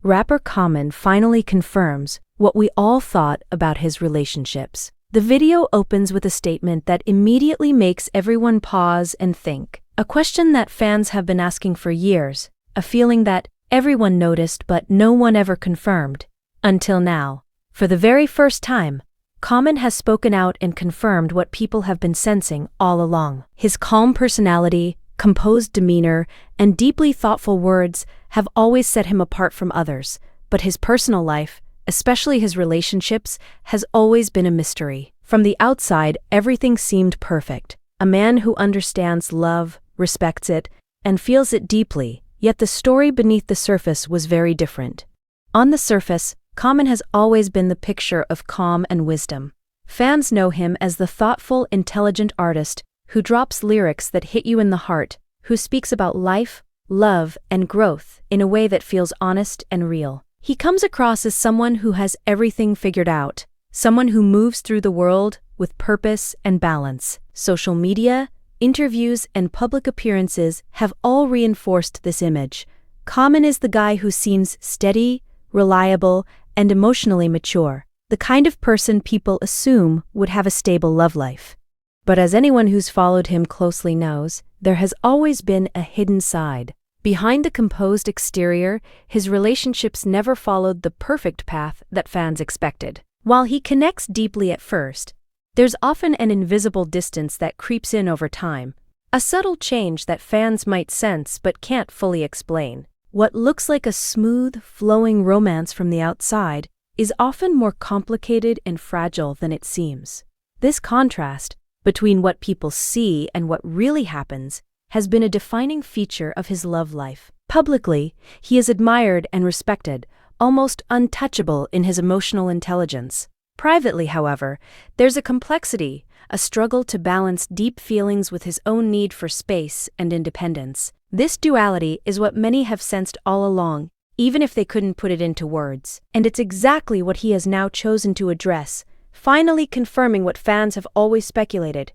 rapper Common finally confirms what we all thought about his relationships. The video opens with a statement that immediately makes everyone pause and think. A question that fans have been asking for years, a feeling that everyone noticed but no one ever confirmed. Until now. For the very first time, Common has spoken out and confirmed what people have been sensing all along. His calm personality, composed demeanor, and deeply thoughtful words have always set him apart from others, but his personal life, especially his relationships, has always been a mystery. From the outside, everything seemed perfect. A man who understands love, respects it, and feels it deeply, yet the story beneath the surface was very different. On the surface, Common has always been the picture of calm and wisdom. Fans know him as the thoughtful, intelligent artist who drops lyrics that hit you in the heart, who speaks about life, love, and growth in a way that feels honest and real. He comes across as someone who has everything figured out, someone who moves through the world with purpose and balance. Social media, interviews, and public appearances have all reinforced this image. Common is the guy who seems steady, reliable, and emotionally mature, the kind of person people assume would have a stable love life. But as anyone who's followed him closely knows, there has always been a hidden side. Behind the composed exterior, his relationships never followed the perfect path that fans expected. While he connects deeply at first, there's often an invisible distance that creeps in over time, a subtle change that fans might sense but can't fully explain. What looks like a smooth, flowing romance from the outside is often more complicated and fragile than it seems. This contrast between what people see and what really happens has been a defining feature of his love life. Publicly, he is admired and respected, almost untouchable in his emotional intelligence. Privately, however, there's a complexity, a struggle to balance deep feelings with his own need for space and independence. This duality is what many have sensed all along, even if they couldn't put it into words. And it's exactly what he has now chosen to address, finally confirming what fans have always speculated.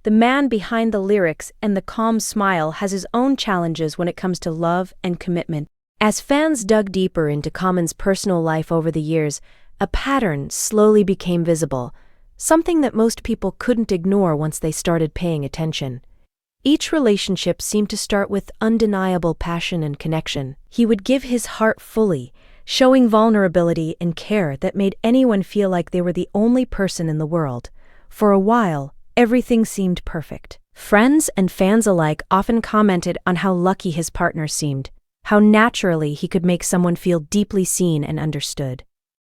The man behind the lyrics and the calm smile has his own challenges when it comes to love and commitment. As fans dug deeper into Common's personal life over the years, a pattern slowly became visible, something that most people couldn't ignore once they started paying attention. Each relationship seemed to start with undeniable passion and connection. He would give his heart fully, showing vulnerability and care that made anyone feel like they were the only person in the world. For a while, everything seemed perfect. Friends and fans alike often commented on how lucky his partner seemed, how naturally he could make someone feel deeply seen and understood.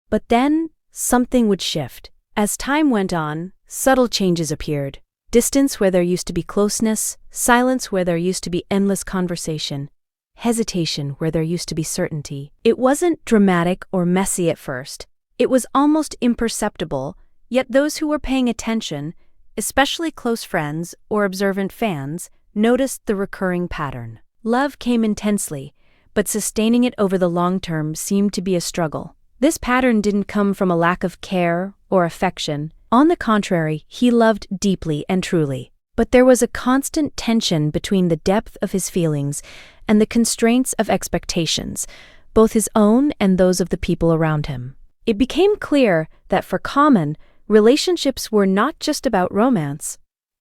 But then, something would shift. As time went on, subtle changes appeared. Distance where there used to be closeness, silence where there used to be endless conversation, hesitation where there used to be certainty. It wasn't dramatic or messy at first. It was almost imperceptible, yet those who were paying attention, especially close friends or observant fans, noticed the recurring pattern. Love came intensely, but sustaining it over the long term seemed to be a struggle. This pattern didn't come from a lack of care or affection. On the contrary, he loved deeply and truly. But there was a constant tension between the depth of his feelings and the constraints of expectations, both his own and those of the people around him. It became clear that for Common, relationships were not just about romance.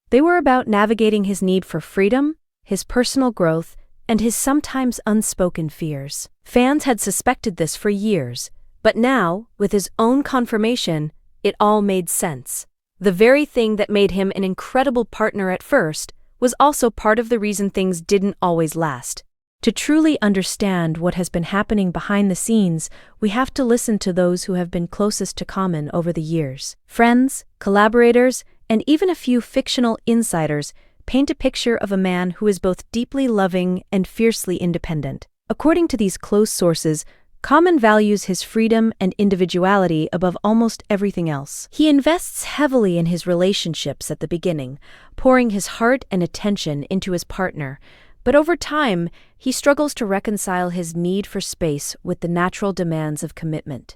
They were about navigating his need for freedom, his personal growth, and his sometimes unspoken fears. Fans had suspected this for years, but now, with his own confirmation, it all made sense. The very thing that made him an incredible partner at first was also part of the reason things didn't always last. To truly understand what has been happening behind the scenes, we have to listen to those who have been closest to Common over the years. Friends, collaborators, and even a few fictional insiders paint a picture of a man who is both deeply loving and fiercely independent. According to these close sources, Common values his freedom and individuality above almost everything else. He invests heavily in his relationships at the beginning, pouring his heart and attention into his partner, but over time, he struggles to reconcile his need for space with the natural demands of commitment.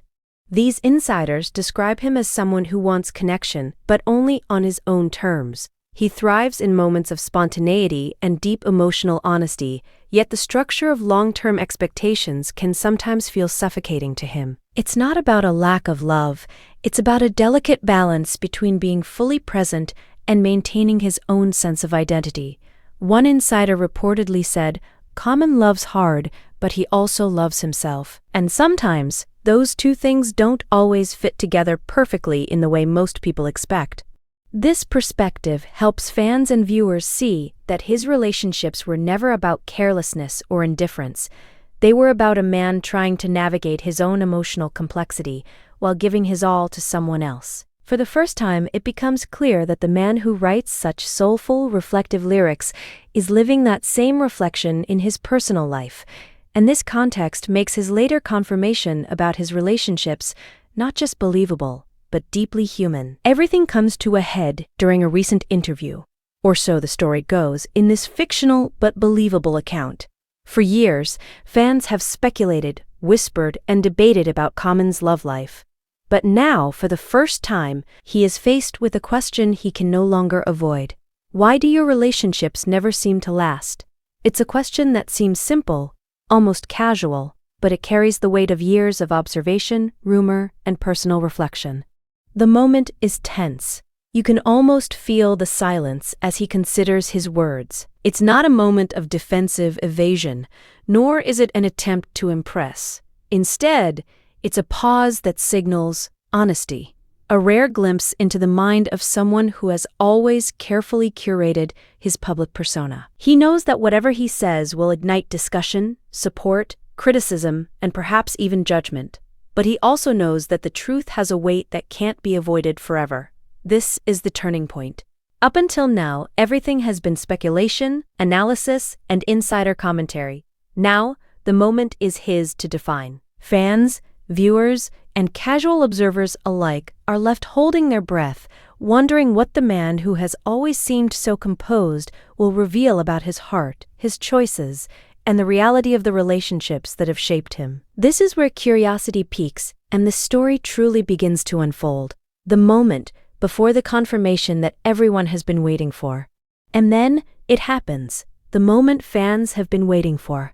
These insiders describe him as someone who wants connection, but only on his own terms, He thrives in moments of spontaneity and deep emotional honesty, yet the structure of long-term expectations can sometimes feel suffocating to him. It's not about a lack of love, it's about a delicate balance between being fully present and maintaining his own sense of identity. One insider reportedly said, "Common loves hard, but he also loves himself." And sometimes, those two things don't always fit together perfectly in the way most people expect. This perspective helps fans and viewers see that his relationships were never about carelessness or indifference. They were about a man trying to navigate his own emotional complexity while giving his all to someone else. For the first time, it becomes clear that the man who writes such soulful, reflective lyrics is living that same reflection in his personal life. And this context makes his later confirmation about his relationships not just believable, but deeply human. Everything comes to a head during a recent interview, or so the story goes, in this fictional but believable account. For years, fans have speculated, whispered, and debated about Common's love life. But now, for the first time, he is faced with a question he can no longer avoid. Why do your relationships never seem to last? It's a question that seems simple, almost casual, but it carries the weight of years of observation, rumor, and personal reflection. The moment is tense. You can almost feel the silence as he considers his words. It's not a moment of defensive evasion, nor is it an attempt to impress. Instead, it's a pause that signals honesty, a rare glimpse into the mind of someone who has always carefully curated his public persona. He knows that whatever he says will ignite discussion, support, criticism, and perhaps even judgment. But he also knows that the truth has a weight that can't be avoided forever. This is the turning point. Up until now, everything has been speculation, analysis, and insider commentary. Now, the moment is his to define. Fans, viewers, and casual observers alike are left holding their breath, wondering what the man who has always seemed so composed will reveal about his heart, his choices, and the reality of the relationships that have shaped him. This is where curiosity peaks and the story truly begins to unfold. The moment before the confirmation that everyone has been waiting for. And then it happens, the moment fans have been waiting for.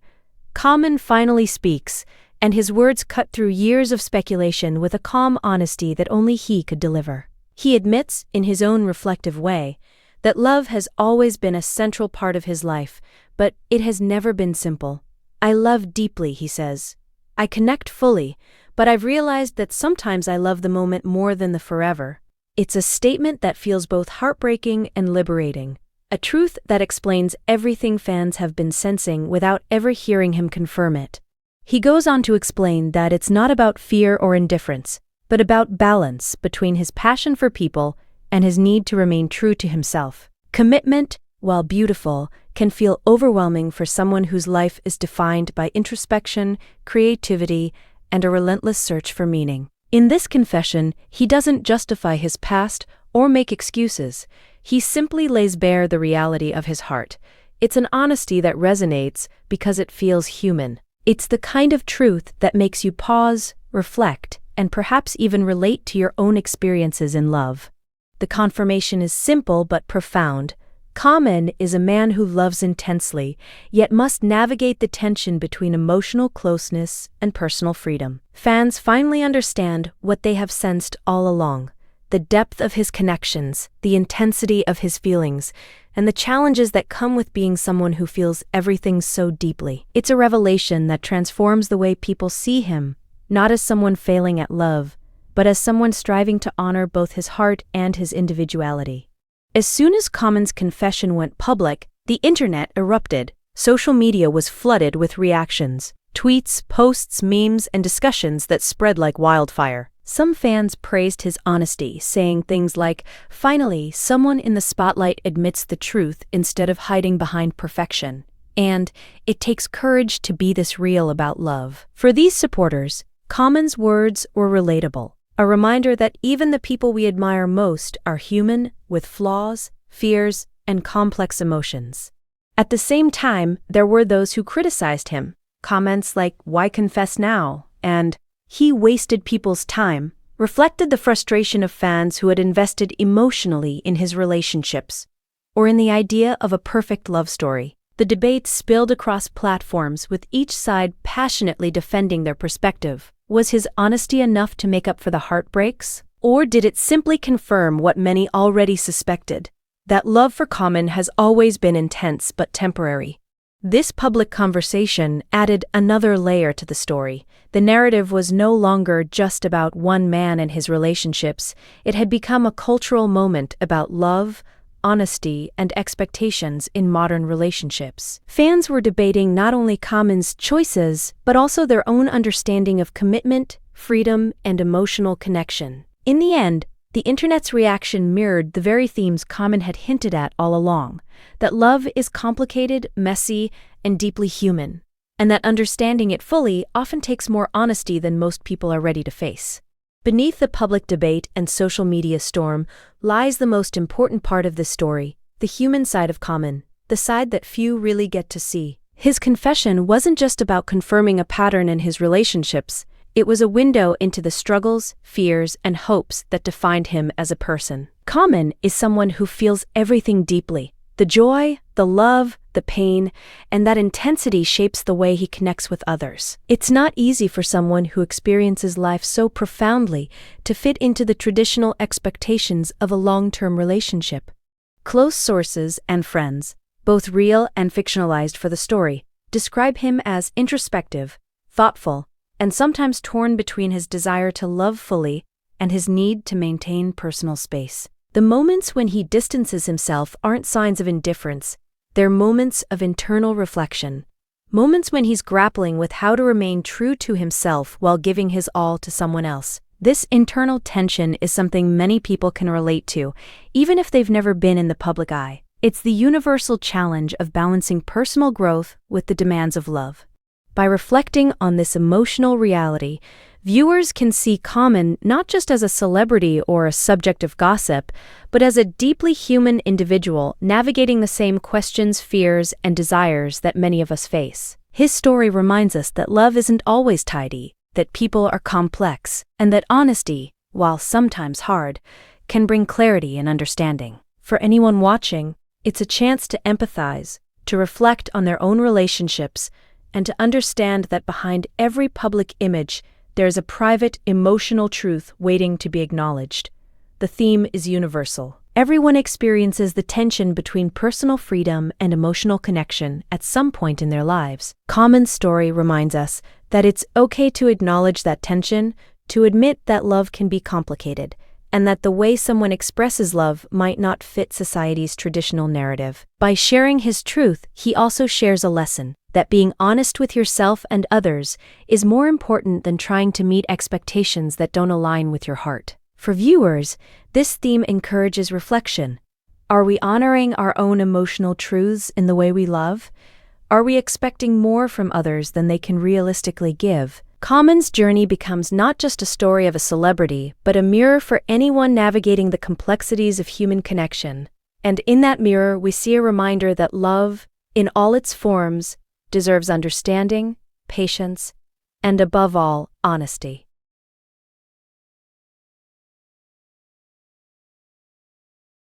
Common finally speaks, and his words cut through years of speculation with a calm honesty that only he could deliver. He admits, in his own reflective way, that love has always been a central part of his life, but it has never been simple. "I love deeply," he says. "I connect fully, but I've realized that sometimes I love the moment more than the forever." It's a statement that feels both heartbreaking and liberating, a truth that explains everything fans have been sensing without ever hearing him confirm it. He goes on to explain that it's not about fear or indifference, but about balance between his passion for people and his need to remain true to himself. Commitment, while beautiful, can feel overwhelming for someone whose life is defined by introspection, creativity, and a relentless search for meaning. In this confession, he doesn't justify his past or make excuses. He simply lays bare the reality of his heart. It's an honesty that resonates because it feels human. It's the kind of truth that makes you pause, reflect, and perhaps even relate to your own experiences in love. The confirmation is simple but profound. Common is a man who loves intensely, yet must navigate the tension between emotional closeness and personal freedom. Fans finally understand what they have sensed all along: the depth of his connections, the intensity of his feelings, and the challenges that come with being someone who feels everything so deeply. It's a revelation that transforms the way people see him, not as someone failing at love, but as someone striving to honor both his heart and his individuality. As soon as Common's confession went public, the internet erupted. Social media was flooded with reactions, tweets, posts, memes, and discussions that spread like wildfire. Some fans praised his honesty, saying things like, "Finally, someone in the spotlight admits the truth instead of hiding behind perfection," and "It takes courage to be this real about love." For these supporters, Common's words were relatable. A reminder that even the people we admire most are human, with flaws, fears, and complex emotions. At the same time, there were those who criticized him. Comments like, "Why confess now?" and "He wasted people's time," reflected the frustration of fans who had invested emotionally in his relationships. or in the idea of a perfect love story. The debate spilled across platforms, with each side passionately defending their perspective. Was his honesty enough to make up for the heartbreaks? Or did it simply confirm what many already suspected? That love for Common has always been intense but temporary. This public conversation added another layer to the story. The narrative was no longer just about one man and his relationships. It had become a cultural moment about love, honesty, and expectations in modern relationships. Fans were debating not only Common's choices, but also their own understanding of commitment, freedom, and emotional connection. In the end, the internet's reaction mirrored the very themes Common had hinted at all along: that love is complicated, messy, and deeply human, and that understanding it fully often takes more honesty than most people are ready to face. Beneath the public debate and social media storm lies the most important part of this story: the human side of Common, the side that few really get to see. His confession wasn't just about confirming a pattern in his relationships. It was a window into the struggles, fears, and hopes that defined him as a person. Common is someone who feels everything deeply: the joy, the love, the pain, and that intensity shapes the way he connects with others. It's not easy for someone who experiences life so profoundly to fit into the traditional expectations of a long-term relationship. Close sources and friends, both real and fictionalized for the story, describe him as introspective, thoughtful, and sometimes torn between his desire to love fully and his need to maintain personal space. The moments when he distances himself aren't signs of indifference. They're moments of internal reflection. Moments when he's grappling with how to remain true to himself while giving his all to someone else. This internal tension is something many people can relate to, even if they've never been in the public eye. It's the universal challenge of balancing personal growth with the demands of love. By reflecting on this emotional reality, viewers can see Common not just as a celebrity or a subject of gossip, but as a deeply human individual navigating the same questions, fears, and desires that many of us face. His story reminds us that love isn't always tidy, that people are complex, and that honesty, while sometimes hard, can bring clarity and understanding. For anyone watching, it's a chance to empathize, to reflect on their own relationships, and to understand that behind every public image, there is a private, emotional truth waiting to be acknowledged. The theme is universal. Everyone experiences the tension between personal freedom and emotional connection at some point in their lives. Common's story reminds us that it's okay to acknowledge that tension, to admit that love can be complicated, and that the way someone expresses love might not fit society's traditional narrative. By sharing his truth, he also shares a lesson: that being honest with yourself and others is more important than trying to meet expectations that don't align with your heart. For viewers, this theme encourages reflection. Are we honoring our own emotional truths in the way we love? Are we expecting more from others than they can realistically give? Common's journey becomes not just a story of a celebrity, but a mirror for anyone navigating the complexities of human connection. And in that mirror, we see a reminder that love, in all its forms, deserves understanding, patience, and above all, honesty.